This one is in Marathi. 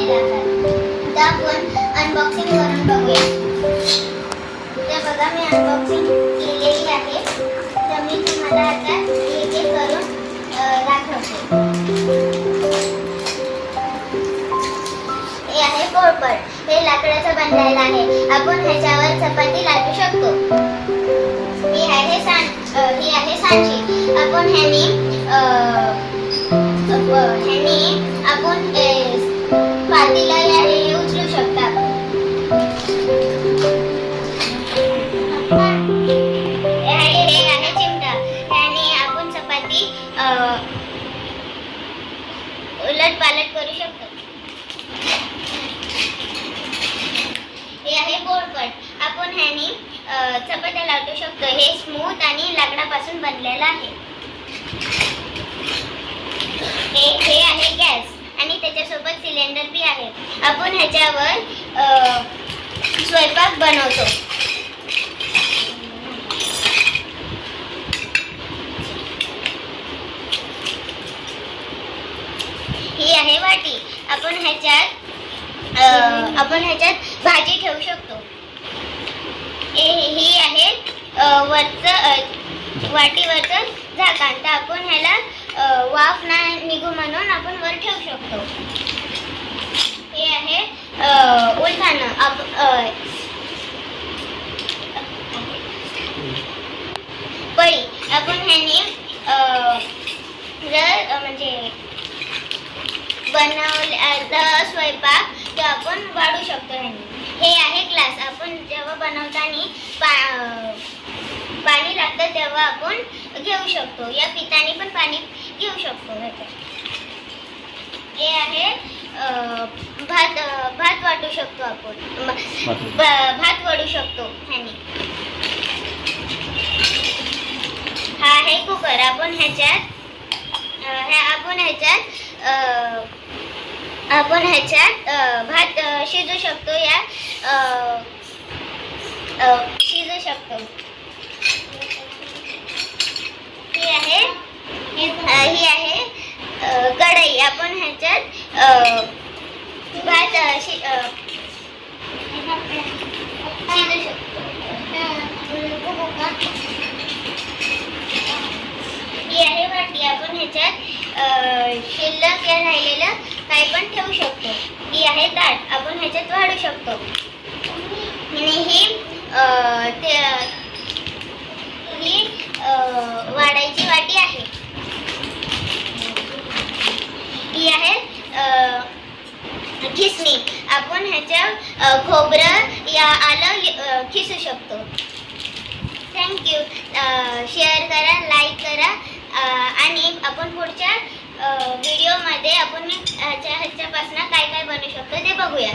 बनलेला आहे. आता आपण अनबॉक्सिंग करून बघूया. तर बघा मी अनबॉक्सिंग केलेली आहे. तर मी तुम्हाला आता एक एक करून दाखवते. हे आहे पोळपाट. हे लाकडाचं बनलेलं आहे. आपण ह्याच्यावर चपाती लाटू शकतो. ही आहे सांडशी. आपण ह्याने आपण पातेला हे उचलू शकता. हे आहे चिमटा. ह्याने आपण चपाती उलट पालट करू शकतो. हे आहे पोळपाट. आपण ह्याने चपात्या लाटू शकतो. हे स्मूथ आणि लाकडापासून बनलेलं आहे. हे आहे गॅस आणि त्याच्यासोबत सिलेंडर बी आहे. आपण ह्याच्यावर स्वयंपाक बनवतो. ही आहे वाटी. आपण ह्याच्यात भाजी ठेवू शकतो. ही आहे वाटीवरचं झाकण. तर आपण ह्याला वाफ नाही निघू म्हणून आपण वर ठेवू शकतो. हे आहे उलथाणं. पळी. आपण ह्याने जर म्हणजे बनवला स्वयंपाक तो आपण वाढू शकतो ह्याने. हे आहे ग्लास. आपण जेव्हा बनवताना पाणी लागतं तेव्हा आपण घेऊ शकतो. या पिताने पण पाणी घेऊ शकतो. हे आहे भात वाटू शकतो. आपण भात वाढू शकतो ह्याने. हा आहे कुकर. आपण ह्याच्यात भात शिजू शकतो. शिजू शकतो. ही आहे कढई. आपण ह्याच्यात भात शिजू शकतो. ही आहे वाटी. आपण ह्याच्यात शिल्लक या राहिलेलं काही पण ठेवू शकतो. ही आहे ताट. आपण ह्याच्यात वाढू शकतो. आणि ही वाढायची वाटी आहे. ही आहे खिसणी. आपण ह्याच्या खोबरं या आलं खिसू शकतो. थँक्यू. शेअर करा, लाईक करा आणि आपण पुढच्या व्हिडिओमध्ये आपण ह्याच्यापासून काय काय बनवू शकतो ते बघूया.